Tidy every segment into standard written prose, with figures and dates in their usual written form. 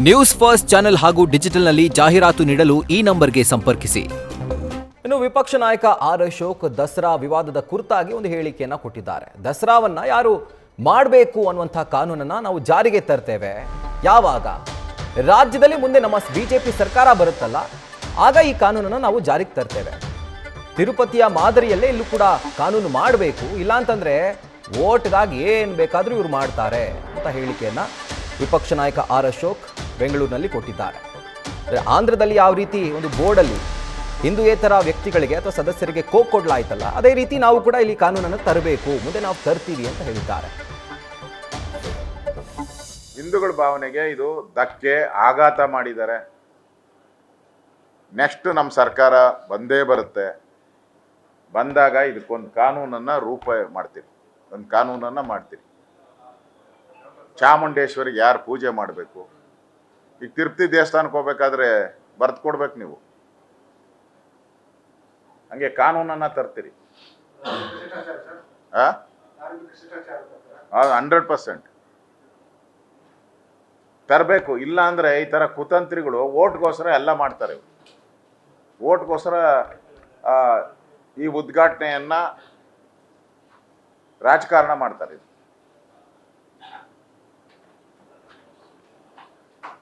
News first channel ಹಾಗೂ ಡಿಜಿಟಲ್ನಲ್ಲಿ ಜಾಹೀರಾತು ನೀಡಲು ಈ ನಂಬರ್ಗೆ ಸಂಪರ್ಕಿಸಿ. ಇನ್ನು ವಿಪಕ್ಷ ನಾಯಕ ಆರ್ ಅಶೋಕ್ ದಸರಾ ವಿವಾದದ ಕುರಿತಾಗಿ ಒಂದು ಹೇಳಿಕೆಯನ್ನ ಕೊಟ್ಟಿದ್ದಾರೆ. ದಸರಾವನ್ನ ಯಾರು ಮಾಡಬೇಕು ಅನ್ನುವಂಥ ಕಾನೂನನ್ನ ನಾವು ಜಾರಿಗೆ ತರ್ತೇವೆ ಯಾವಾಗ ರಾಜ್ಯದಲ್ಲಿ ಮುಂದೆ ನಮ್ಮ ಬಿಜೆಪಿ ಸರ್ಕಾರ ಬರುತ್ತಲ್ಲ ಆಗ ಈ ಕಾನೂನನ್ನ ನಾವು ಜಾರಿಗೆ ತರ್ತೇವೆ. ತಿರುಪತಿಯ ಮಾದರಿಯಲ್ಲೇ ಇಲ್ಲೂ ಕೂಡ ಕಾನೂನು ಮಾಡಬೇಕು, ಇಲ್ಲಾಂತಂದ್ರೆ ವೋಟ್ಗಾಗಿ ಏನು ಬೇಕಾದರೂ ಇವರು ಮಾಡ್ತಾರೆ ಅಂತ ಹೇಳಿಕೆಯನ್ನ ವಿಪಕ್ಷ ನಾಯಕ ಆರ್ ಅಶೋಕ್ ಬೆಂಗಳೂರಿನಲ್ಲಿ ಕೊಟ್ಟಿದ್ದಾರೆ. ಆಂಧ್ರದಲ್ಲಿ ಯಾವ ರೀತಿ ಒಂದು ಬೋರ್ಡಲ್ಲಿ ಹಿಂದೂಯೇತರ ವ್ಯಕ್ತಿಗಳಿಗೆ ಅಥವಾ ಸದಸ್ಯರಿಗೆ ಕೊಡಲಾಯ್ತಲ್ಲ, ಅದೇ ರೀತಿ ನಾವು ಕೂಡ ಇಲ್ಲಿ ಕಾನೂನನ್ನು ತರಬೇಕು, ಮುಂದೆ ನಾವು ತರ್ತೀವಿ ಅಂತ ಹೇಳಿದ್ದಾರೆ. ಹಿಂದೂಗಳ ಭಾವನೆಗೆ ಇದು ಧಕ್ಕೆ, ಆಘಾತ ಮಾಡಿದ್ದಾರೆ. ನೆಕ್ಸ್ಟ್ ನಮ್ಮ ಸರ್ಕಾರ ಬಂದೇ ಬರುತ್ತೆ. ಬಂದಾಗ ಇದಕ್ಕೊಂದು ಕಾನೂನನ್ನು ರೂಪ ಮಾಡ್ತೀವಿ, ಒಂದು ಕಾನೂನನ್ನು ಮಾಡ್ತೀವಿ. ಚಾಮುಂಡೇಶ್ವರಿಗೆ ಯಾರು ಪೂಜೆ ಮಾಡಬೇಕು, ಈಗ ತಿರುಪತಿ ದೇವಸ್ಥಾನಕ್ಕೆ ಹೋಗ್ಬೇಕಾದ್ರೆ ಬರ್ದು ಕೊಡ್ಬೇಕು ನೀವು, ಹಂಗೆ ಕಾನೂನನ್ನು ತರ್ತೀರಿ. 100% ತರಬೇಕು. ಇಲ್ಲ ಅಂದರೆ ಈ ಥರ ಕುತಂತ್ರಿಗಳು ಓಟ್ಗೋಸ್ಕರ ಎಲ್ಲ ಮಾಡ್ತಾರೆ. ಓಟ್ಗೋಸ್ಕರ ಈ ಉದ್ಘಾಟನೆಯನ್ನು ರಾಜಕಾರಣ ಮಾಡ್ತಾರೆ.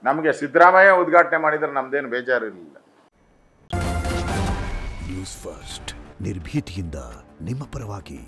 ನಮಗೆ ಸಿದ್ದರಾಮಯ್ಯ ಉದ್ಘಾಟನೆ ಮಾಡಿದ್ರೆ ನಮ್ದೇನು ಬೇಜಾರಿರಲಿಲ್ಲ. ನ್ಯೂಸ್ ಫಸ್ಟ್ ನಿರ್ಭೀತಿಯಿಂದ ನಿಮ್ಮ ಪರವಾಗಿ.